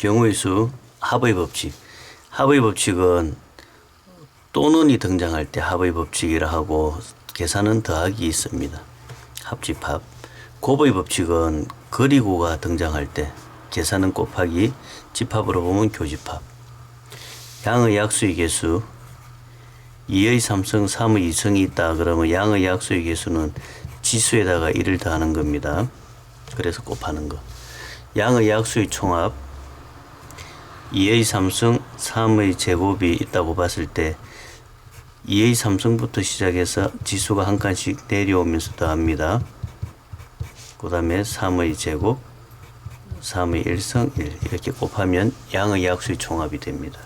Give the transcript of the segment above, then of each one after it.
경우의 수, 합의 법칙. 합의 법칙은 또는이 등장할 때 합의 법칙이라 하고 계산은 더하기 있습니다. 합집합. 곱의 법칙은 그리고가 등장할 때 계산은 곱하기, 집합으로 보면 교집합. 양의 약수의 개수, 2의 3승, 3의 2승이 있다. 그러면 양의 약수의 개수는 지수에다가 1을 더하는 겁니다. 그래서 곱하는 거. 양의 약수의 총합, 2의 3승, 3의 제곱이 있다고 봤을 때 2의 3승부터 시작해서 지수가 한 칸씩 내려오면서 더합니다. 그 다음에 3의 제곱, 3의 1승 1 이렇게 곱하면 양의 약수의 총합이 됩니다.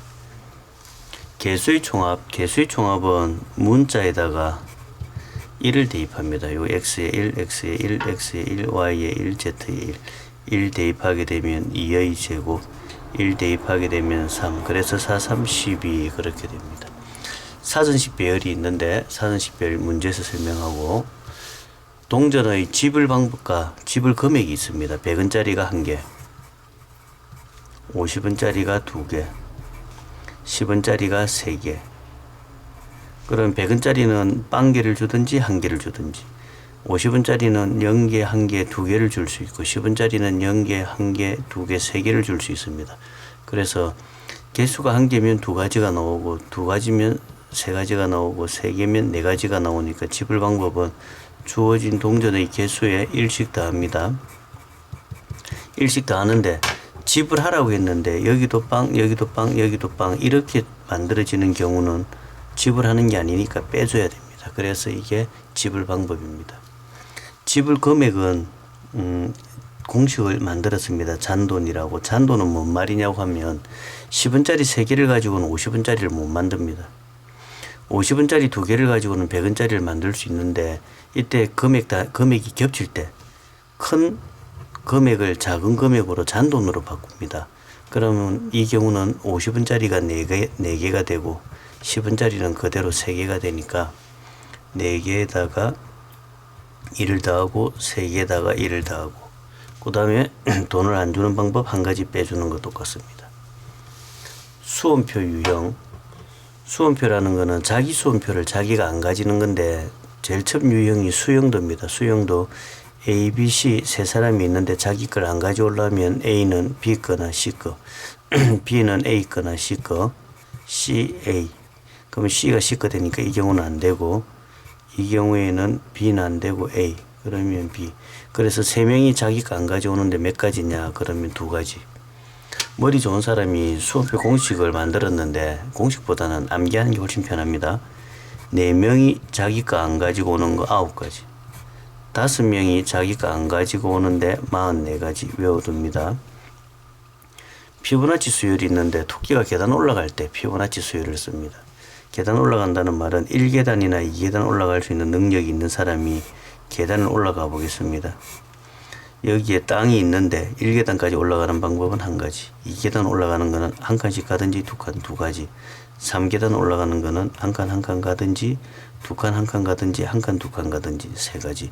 개수의 총합, 개수의 총합은 문자에다가 1을 대입합니다. 요 x에 1, x에 1, x에 1, y에 1, z에 1. 1 대입하게 되면 2의 제곱, 1 대입하게 되면 3. 그래서 4, 3, 12 그렇게 됩니다. 사전식 배열이 있는데 사전식 배열 문제에서 설명하고, 동전의 지불 방법과 지불 금액이 있습니다. 100원짜리가 1개, 50원짜리가 2개, 10원짜리가 3개. 그럼 100원짜리는 빵개를 주든지 1개를 주든지, 50원짜리는 0개, 1개, 2개를 줄 수 있고, 10원짜리는 0개, 1개, 2개, 3개를 줄 수 있습니다. 그래서 개수가 1개면 2가지가 나오고, 2가지면 3가지가 나오고, 3개면 4가지가 나오니까 지불 방법은 주어진 동전의 개수에 1씩 더합니다. 1씩 더하는데 지불하라고 했는데 여기도 빵, 여기도 빵, 여기도 빵 이렇게 만들어지는 경우는 지불하는 게 아니니까 빼줘야 됩니다. 그래서 이게 지불 방법입니다. 지불 금액은 공식을 만들었습니다. 잔돈이라고. 잔돈은 뭔 말이냐고 하면 10원짜리 3개를 가지고는 50원짜리를 못 만듭니다. 50원짜리 2개를 가지고는 100원짜리를 만들 수 있는데, 이때 금액이 겹칠 때 큰 금액을 작은 금액으로 잔돈으로 바꿉니다. 그러면 이 경우는 50원짜리가 4개가 되고 10원짜리는 그대로 3개가 되니까 4개에다가 1을 더하고 3개에다가 1을 더하고, 그 다음에 돈을 안 주는 방법 한 가지 빼주는 것 똑같습니다. 수험표 유형. 수험표라는 거는 자기 수험표를 자기가 안 가지는 건데, 제일 처음 유형이 수용도입니다. 수용도 A, B, C 세 사람이 있는데 자기 걸 안 가져오려면 A는 B 거나 C 거, B는 A 거나 C 거, C, A. 그러면 C가 C 거 되니까 이 경우는 안 되고, 이 경우에는 B는 안 되고 A. 그러면 B. 그래서 세 명이 자기 거 안 가져오는데 몇 가지냐? 그러면 2가지. 머리 좋은 사람이 수험표 공식을 만들었는데 공식보다는 암기하는 게 훨씬 편합니다. 4명이 자기 거 안 가지고 오는 거 9가지. 5명이 자기 거 안 가지고 오는데 44가지 외워둡니다. 피보나치 수열이 있는데 토끼가 계단 올라갈 때 피보나치 수열을 씁니다. 계단 올라간다는 말은 1계단이나 2계단 올라갈 수 있는 능력이 있는 사람이 계단을 올라가 보겠습니다. 여기에 땅이 있는데 1계단까지 올라가는 방법은 1가지, 2계단 올라가는 거는 1칸씩 가든지 2칸 2가지, 3계단 올라가는 거는 1칸 1칸 가든지 2칸 1칸 가든지 1칸 2칸 가든지 3가지.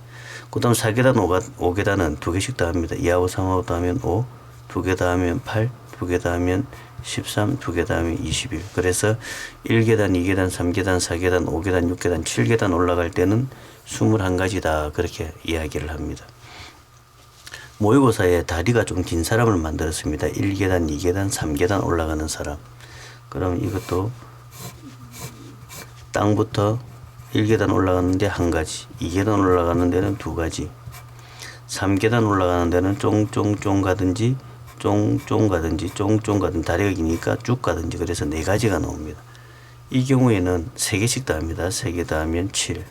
그 다음 4계단 5계단은 2개씩 더합니다. 2하고 3하고 더하면 5, 2개 더하면 8, 2개 더하면 13, 2개 더하면 21. 그래서 1계단, 2계단, 3계단, 4계단, 5계단, 6계단, 7계단 올라갈 때는 21가지다. 그렇게 이야기를 합니다. 모의고사에 다리가 좀 긴 사람을 만들었습니다. 1계단, 2계단, 3계단 올라가는 사람. 그럼 이것도 땅부터 1계단 올라가는데 1가지, 2계단 올라가는 데는 2가지, 3계단 올라가는 데는 쫑쫑쫑 가든지 쫑쫑 가든지 쫑쫑 가든지, 다리가 기니까 쭉 가든지, 그래서 4가지가 나옵니다. 이 경우에는 3개씩 더합니다. 3개 더하면 7,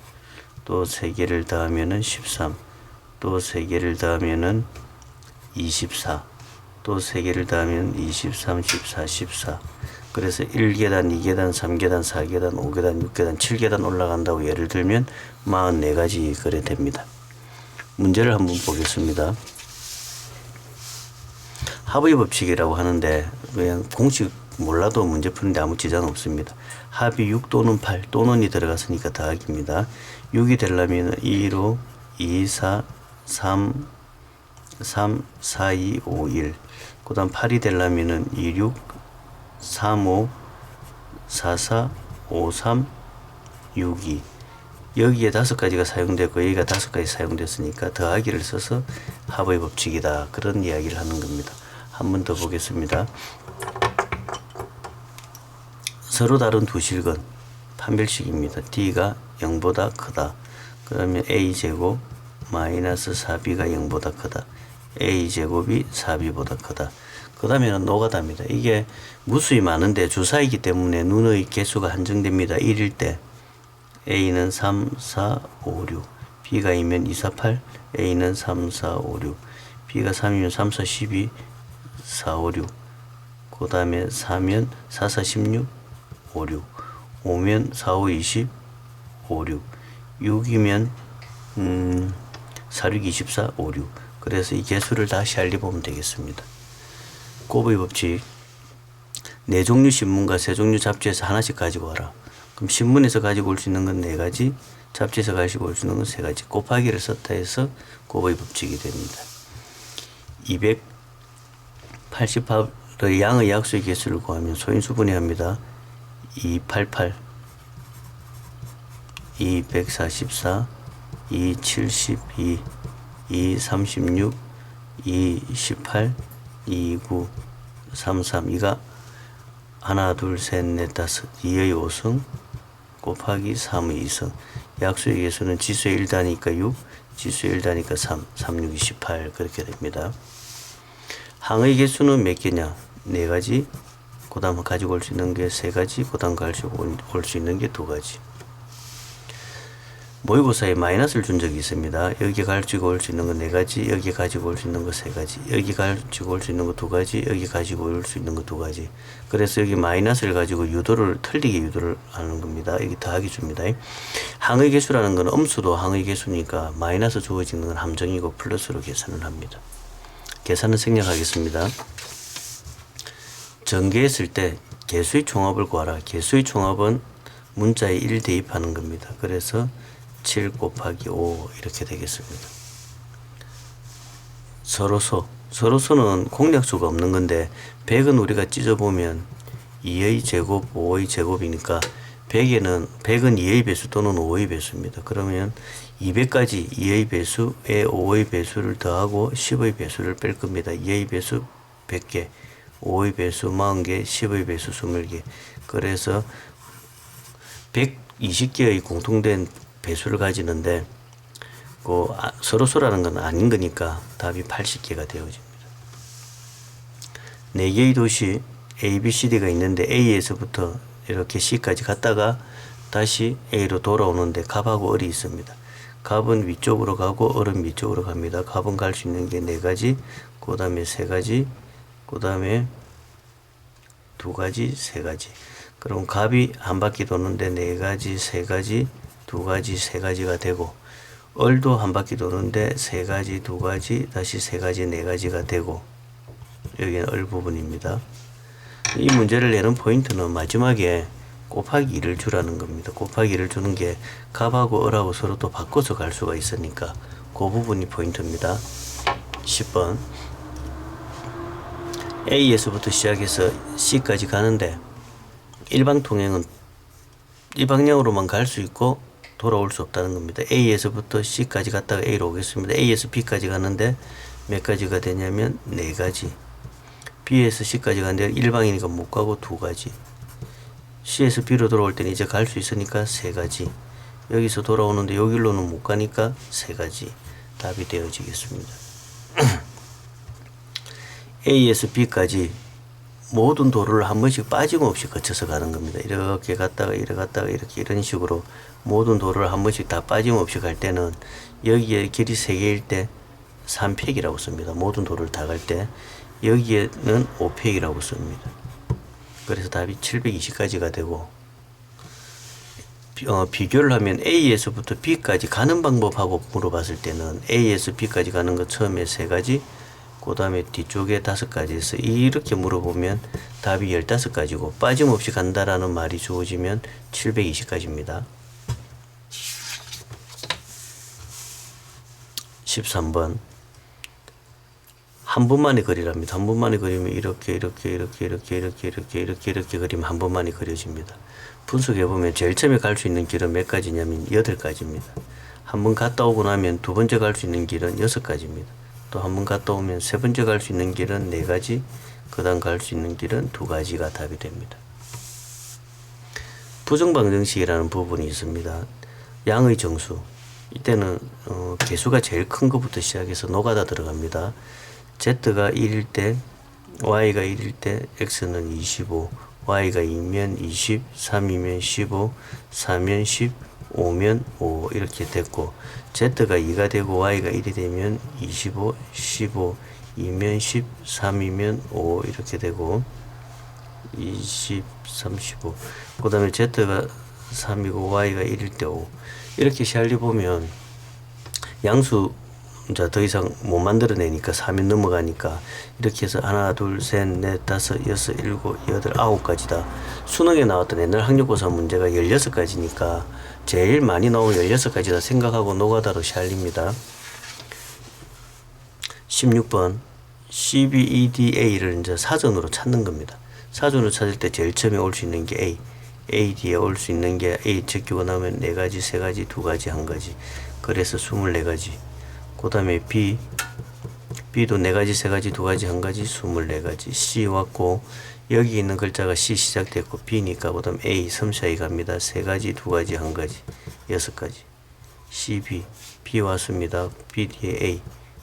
또 3개를 더하면 13, 또 3개를 더하면 24, 또 3개를 더하면 23, 14, 14. 그래서 1계단, 2계단, 3계단, 4계단, 5계단, 6계단, 7계단 올라간다고 예를 들면 44가지 그래 됩니다. 문제를 한번 보겠습니다. 합의 법칙이라고 하는데 그냥 공식 몰라도 문제 푸는데 아무 지장 없습니다. 합이 6 또는 8 또는이 들어갔으니까 더하기입니다. 6이 되려면 2로 2, 4, 3, 3, 4, 2, 5, 1. 그 다음 8이 되려면은 26, 35, 44, 53, 62. 여기에 5가지가 사용되고 여기가 5가지 사용됐으니까 더하기를 써서 합의 법칙이다. 그런 이야기를 하는 겁니다. 한 번 더 보겠습니다. 서로 다른 두 실근 판별식입니다. D가 0보다 크다. 그러면 A제곱 마이너스 4B가 0보다 크다. A제곱이 4B보다 크다. 그 다음에는 노가다입니다. 이게 무수히 많은데 주사이기 때문에 눈의 개수가 한정됩니다. 1일 때 A는 3, 4, 5, 6 B가 2면 2, 4, 8 A는 3, 4, 5, 6 B가 3이면 3, 4, 12 4, 5, 6 그 다음에 4면 4, 4, 16 5, 6 5면 4, 5, 20 5, 6 6이면 4, 6, 24 5, 6 그래서 이 개수를 다시 알려보면 되겠습니다. 곱의 법칙 4종류 신문과 3종류 잡지에서 하나씩 가지고 와라. 그럼 신문에서 가지고 올 수 있는 건 4가지, 잡지에서 가지고 올 수 있는 건 3가지. 곱하기를 썼다 해서 곱의 법칙이 됩니다. 288의 양의 약수의 개수를 구하면 소인수분해합니다. 288, 244, 272, 236, 218, 29, 33. 이가 하나, 둘, 셋, 넷, 다섯. 2의 5승 곱하기 3의 2승. 약수의 개수는 지수의 1단위니까 6, 지수의 1단위니까 3, 3, 6, 28. 그렇게 됩니다. 항의 개수는 몇 개냐? 4가지. 그 다음 가지고 올 수 있는 게 3가지. 그 다음 가지고 올 수 있는 게 2가지. 모의고사에 마이너스를 준 적이 있습니다. 여기 가지고 올 수 있는 거 4가지, 여기 가지고 올 수 있는 거 3가지, 여기 가지고 올 수 있는 거 2가지, 여기 가지고 올 수 있는 거 2가지. 그래서 여기 마이너스를 가지고 유도를 틀리게 유도를 하는 겁니다. 여기 더하기 줍니다. 항의 개수라는 건 음수도 항의 개수니까 마이너스 주어지는 건 함정이고 플러스로 계산을 합니다. 계산은 생략하겠습니다. 전개했을 때 개수의 총합을 구하라. 개수의 총합은 문자에 1 대입하는 겁니다. 그래서 7 곱하기 5 이렇게 되겠습니다. 서로소는 공약수가 없는 건데 100은 우리가 찢어보면 2의 제곱, 5의 제곱이니까 100은 2의 배수 또는 5의 배수입니다. 그러면 200까지 2의 배수에 5의 배수를 더하고 10의 배수를 뺄 겁니다. 2의 배수 100개, 5의 배수 40개, 10의 배수 20개. 그래서 120개의 공통된 배수를 가지는데 그 서로소라는 건 아닌 거니까 답이 80개가 되어집니다. 4개의 도시 A, B, C, D가 있는데 A에서부터 이렇게 C까지 갔다가 다시 A로 돌아오는데 갑하고 을이 있습니다. 갑은 위쪽으로 가고 을은 밑쪽으로 갑니다. 갑은 갈 수 있는 게 4가지, 그 다음에 3가지, 그 다음에 2가지, 3가지. 그럼 갑이 한 바퀴 도는데 4가지, 3가지, 2가지, 3가지가 되고 을도 한 바퀴 도는데 3가지, 2가지, 다시 3가지, 4가지가 되고 여기는 을 부분입니다. 이 문제를 내는 포인트는 마지막에 곱하기 2를 주라는 겁니다. 곱하기 2를 주는 게 갑하고 을하고 서로 또 바꿔서 갈 수가 있으니까 그 부분이 포인트입니다. 10번 A에서부터 시작해서 C까지 가는데 일방통행은 이 방향으로만 갈 수 있고 돌아올 수 없다는 겁니다. A에서부터 C까지 갔다가 A로 오겠습니다. A에서 B까지 가는데 몇 가지가 되냐면 4가지. B에서 C까지 가는데 일방이니까 못 가고 2가지. C에서 B로 돌아올 때는 이제 갈 수 있으니까 3가지. 여기서 돌아오는데 여기로는 못 가니까 3가지. 답이 되어지겠습니다. A에서 B까지 모든 도로를 한 번씩 빠짐없이 거쳐서 가는 겁니다. 이렇게 갔다가 이렇게 갔다가 이렇게 이런 식으로 모든 도로를 한 번씩 다 빠짐없이 갈 때는 여기에 길이 3개일 때 3팩이라고 씁니다. 모든 도로를 다 갈 때 여기에는 5팩이라고 씁니다. 그래서 답이 720까지가 되고 비교를 하면 A에서부터 B까지 가는 방법하고 물어봤을 때는 A에서 B까지 가는 거 처음에 3가지 그 다음에 뒤쪽에 5가지 해서 이렇게 물어보면 답이 15가지고 빠짐없이 간다라는 말이 주어지면 720가지입니다. 13번 한 번만에 그리랍니다. 한 번만에 그리면 이렇게 그리면 한 번만에 그려집니다. 분석해 보면 제일 처음에 갈 수 있는 길은 몇 가지냐면 8가지입니다. 한 번 갔다 오고 나면 두 번째 갈 수 있는 길은 6가지입니다. 또 한 번 갔다 오면 세 번째 갈 수 있는 길은 4가지, 그 다음 갈 수 있는 길은 2가지가 답이 됩니다. 부정방정식이라는 부분이 있습니다. 양의 정수. 이때는 개수가 제일 큰 것부터 시작해서 노가다 들어갑니다. Z가 1일 때, Y가 1일 때, X는 25, Y가 2면 20, 3이면 15, 4면 10, 5면 5 이렇게 됐고, Z가 2가 되고 Y가 1이 되면 25, 15, 2면 10, 3이면 5 이렇게 되고 20, 35. 그 다음에 Z가 3이고 Y가 1일 때 5. 이렇게 샬리 보면 양수 더 이상 못 만들어내니까 3이 넘어가니까 이렇게 해서 하나, 둘, 셋, 넷, 다섯, 여섯, 일곱, 여덟, 아홉 가지다. 수능에 나왔던 옛날 학력고사 문제가 16가지니까 제일 많이 나온 16가지다 생각하고 노가다로 샬립니다. 16번 CBEDA를 이제 사전으로 찾는 겁니다. 사전으로 찾을 때 제일 처음에 올 수 있는 게 A. A 뒤에 올 수 있는 게 A 제끼고 나면 4가지, 3가지, 2가지, 1가지. 그래서 24가지. 그 다음에 B. B도 4가지, 3가지, 2가지, 1가지, 24가지. C 왔고, 여기 있는 글자가 C 시작됐고, B니까, 그 다음 A, 섬샤이 갑니다. 3가지, 2가지, 1가지, 6가지. C, B. B 왔습니다. B 뒤에 A.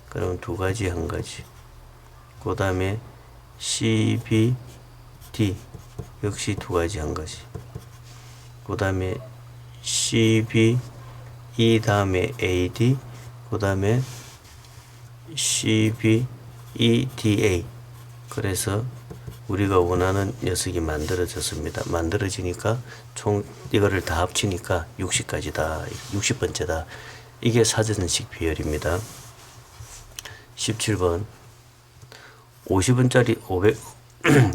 그럼 2가지, 1가지. 그 다음에 C, B, D. 역시 2가지, 1가지. 그 다음에 C, B, E 다음에 A, D. 그 다음에 C, B, E, D, A. 그래서 우리가 원하는 녀석이 만들어졌습니다. 만들어지니까 총 이거를 다 합치니까 60가지다. 60번째다. 이게 사전식 비율입니다. 17번 50원짜리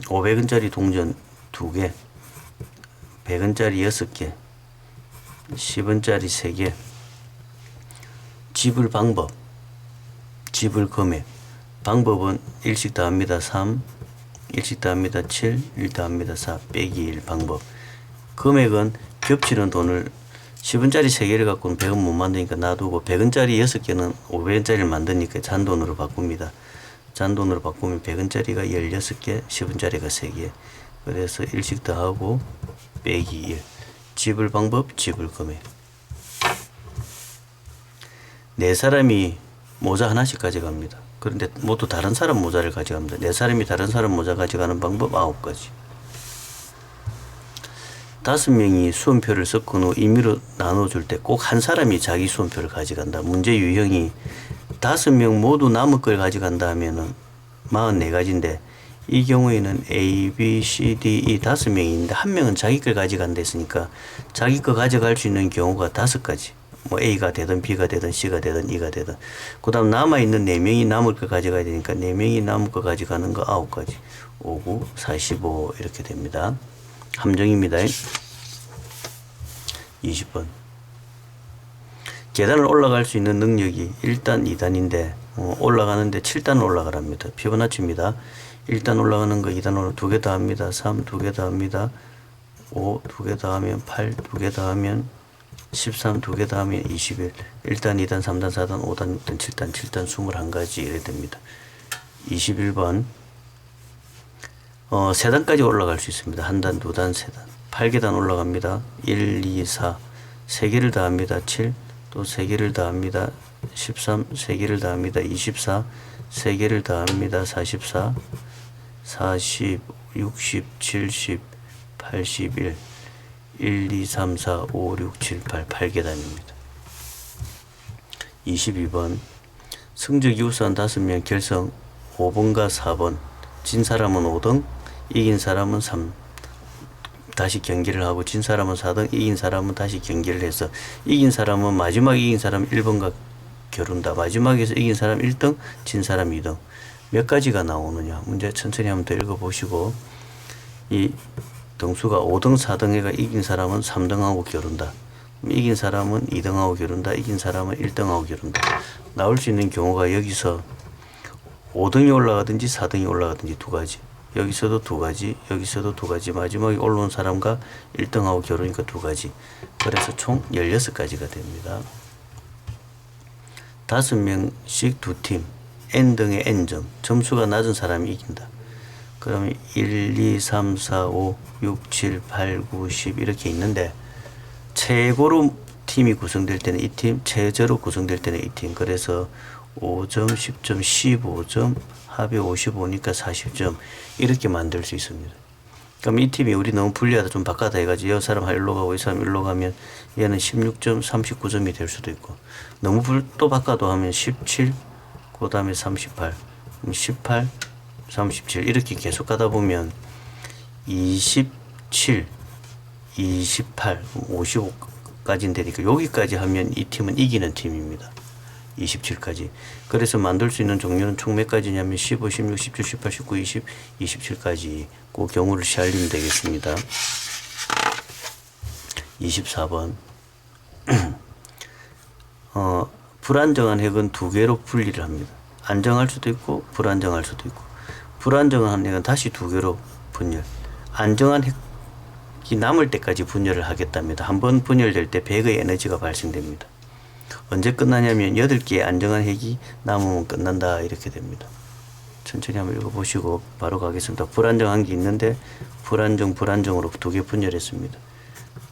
500원짜리 동전 2개, 100원짜리 6개, 10원짜리 3개. 지불 방법, 지불 금액. 방법은 1씩 더합니다 3, 1씩 더합니다 7, 1 더합니다 4, 빼기 1 방법. 금액은 겹치는 돈을 10원짜리 3개를 갖고는 100원 못 만드니까 놔두고 100원짜리 6개는 500원짜리를 만드니까 잔돈으로 바꿉니다. 잔돈으로 바꾸면 100원짜리가 16개, 10원짜리가 3개. 그래서 1씩 더하고 빼기 1. 지불 방법, 지불 금액. 4사람이 모자 하나씩 가져갑니다. 그런데 모두 다른 사람 모자를 가져갑니다. 4사람이 다른 사람 모자 가져가는 방법 9가지. 5명이 수험표를 섞은 후 임의로 나눠줄 때 꼭 한 사람이 자기 수험표를 가져간다. 문제 유형이 5명 모두 남의 걸 가져간다 하면은 44가지인데 이 경우에는 A, B, C, D, E 5명이 있는데 한 명은 자기 걸 가져간다 했으니까 자기 거 가져갈 수 있는 경우가 5가지. 뭐 A가 되든 B가 되든 C가 되든 E가 되든. 그 다음 남아있는 4명이 남을 거 가져가야 되니까 4명이 남을 거 가져가는 거 9가지. 5, 9, 45 이렇게 됩니다. 함정입니다. 20번. 계단을 올라갈 수 있는 능력이 1단, 2단인데 올라가는데 7단 올라가랍니다. 피보나치입니다. 1단 올라가는 거 2단 올라가 2개 더 합니다. 3, 2개 더 합니다. 5, 2개 더 하면 8, 2개 더 하면 13, 2개 더 하면 21. 1단, 2단, 3단, 4단, 5단, 6단, 7단, 7단 21가지 이래 됩니다. 21번. 3단까지 올라갈 수 있습니다. 1단, 2단, 3단. 8계단 올라갑니다. 1, 2, 4. 3개를 더 합니다. 7. 또 3개를 더 합니다. 13. 3개를 더 합니다. 24. 3개를 더 합니다. 44. 40, 60, 70, 81. 1, 2, 3, 4, 5, 6, 7, 8. 8계단입니다. 22번. 성적이 우수한 5명 결성 5번과 4번. 진 사람은 5등, 이긴 사람은 3. 다시 경기를 하고 진 사람은 4등, 이긴 사람은 다시 경기를 해서 이긴 사람은 마지막에 이긴 사람 1번과 겨룬다. 마지막에서 이긴 사람 1등, 진 사람 2등. 몇 가지가 나오느냐. 문제 천천히 한번 더 읽어보시고 이 등수가 5등, 4등 해가 이긴 사람은 3등하고 겨룬다. 이긴 사람은 2등하고 겨룬다. 이긴 사람은 1등하고 겨룬다. 나올 수 있는 경우가 여기서 5등이 올라가든지 4등이 올라가든지 두 가지. 여기서도 두 가지, 여기서도 두 가지. 마지막에 올라온 사람과 1등하고 겨루니까 두 가지. 그래서 총 16가지가 됩니다. 5명씩 두 팀. N등의 N점. 점수가 낮은 사람이 이긴다. 그러면 1, 2, 3, 4, 5, 6, 7, 8, 9, 10 이렇게 있는데 최고로 팀이 구성될 때는 이 팀, 최저로 구성될 때는 이 팀. 그래서 5점, 10점, 15점, 합이 55니까 40점 이렇게 만들 수 있습니다. 그럼 이 팀이 우리 너무 불리하다 좀 바꿔다 해가지고 이 사람 일로 가고 이 사람 일로 가면 얘는 16점, 39점이 될 수도 있고 너무 또 바꿔도 하면 17, 그 다음에 38, 18, 37 이렇게 계속 가다 보면 27, 28, 55까지는 되니까 여기까지 하면 이 팀은 이기는 팀입니다. 27까지. 그래서 만들 수 있는 종류는 총 몇 가지냐면 15, 16, 17, 18, 19, 20, 27까지 그 경우를 시알리면 되겠습니다. 24번 불안정한 핵은 두 개로 분리를 합니다. 안정할 수도 있고 불안정할 수도 있고 불안정한 핵은 다시 두 개로 분열. 안정한 핵이 남을 때까지 분열을 하겠답니다. 한번 분열될 때 100의 에너지가 발생됩니다. 언제 끝나냐면 8개의 안정한 핵이 남으면 끝난다 이렇게 됩니다. 천천히 한번 읽어보시고 바로 가겠습니다. 불안정한 게 있는데 불안정으로 두 개 분열했습니다.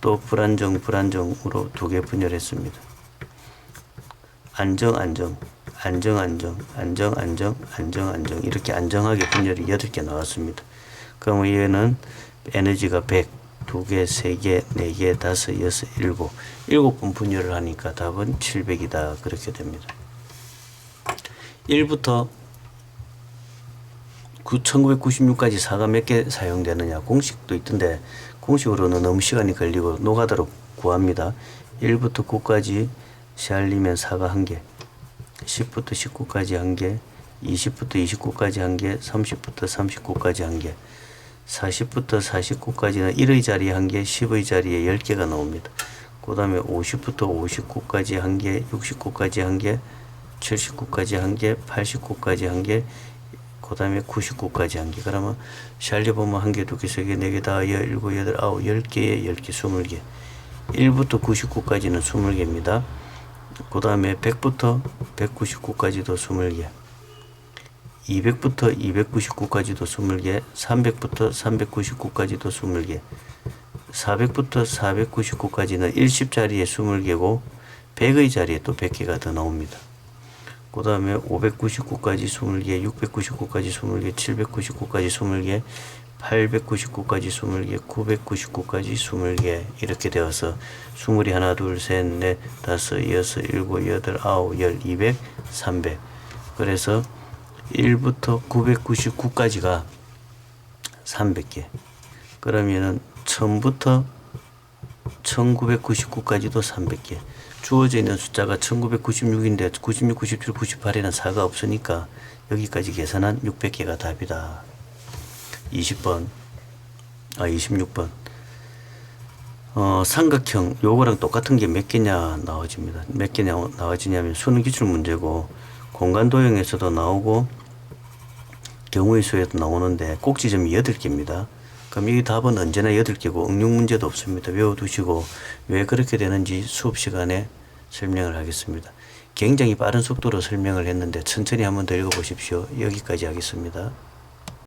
또 불안정으로 두 개 분열했습니다. 안정 이렇게 안정하게 분열이 8개 나왔습니다. 그럼 얘는 에너지가 100 2개, 3개, 4개, 5, 6, 7 7번 분열을 하니까 답은 700이다 그렇게 됩니다. 1부터 1996까지 사가 몇 개 사용되느냐 공식도 있던데 공식으로는 너무 시간이 걸리고 노가다로 구합니다. 1부터 9까지 시알리면 사가 1개, 10부터 19까지 1개, 20부터 29까지 1개, 30부터 39까지 1개, 40부터 49까지는 1의 자리에 1개, 10의 자리에 10개가 나옵니다. 그 다음에 50부터 59까지 1개, 69까지 1개, 79까지 1개, 89까지 1개, 그 다음에 99까지 1개. 그러면 샬리 보면 1개, 2개, 3개, 4개, 다 17, 18, 9, 10개에 10개, 20개. 1부터 99까지는 20개입니다. 그 다음에 100부터 199까지도 20개. 200부터 299까지도 20개, 300부터 399까지도 20개, 400부터 499까지는 10자리에 20개고 100의 자리에 또 100개가 더 나옵니다. 그 다음에 599까지 20개, 699까지 20개, 799까지 20개, 899까지 20개, 999까지 20개 이렇게 되어서 20이 하나, 둘, 셋, 넷, 다섯, 여섯, 일곱, 여덟, 아홉, 열, 200, 300 그래서 1부터 999까지가 300개. 그러면은 1000부터 1999까지도 300개. 주어져 있는 숫자가 1996인데 96, 97, 98에는 4가 없으니까 여기까지 계산한 600개가 답이다. 26번. 삼각형 요거랑 똑같은 게 몇 개냐 나와집니다. 몇 개냐 나와지냐면 수능 기출 문제고 공간 도형에서도 나오고 경우의 수에도 나오는데 꼭지점이 8개입니다. 그럼 이 답은 언제나 8개고 응용 문제도 없습니다. 외워두시고 왜 그렇게 되는지 수업 시간에 설명을 하겠습니다. 굉장히 빠른 속도로 설명을 했는데 천천히 한번 더 읽어보십시오. 여기까지 하겠습니다.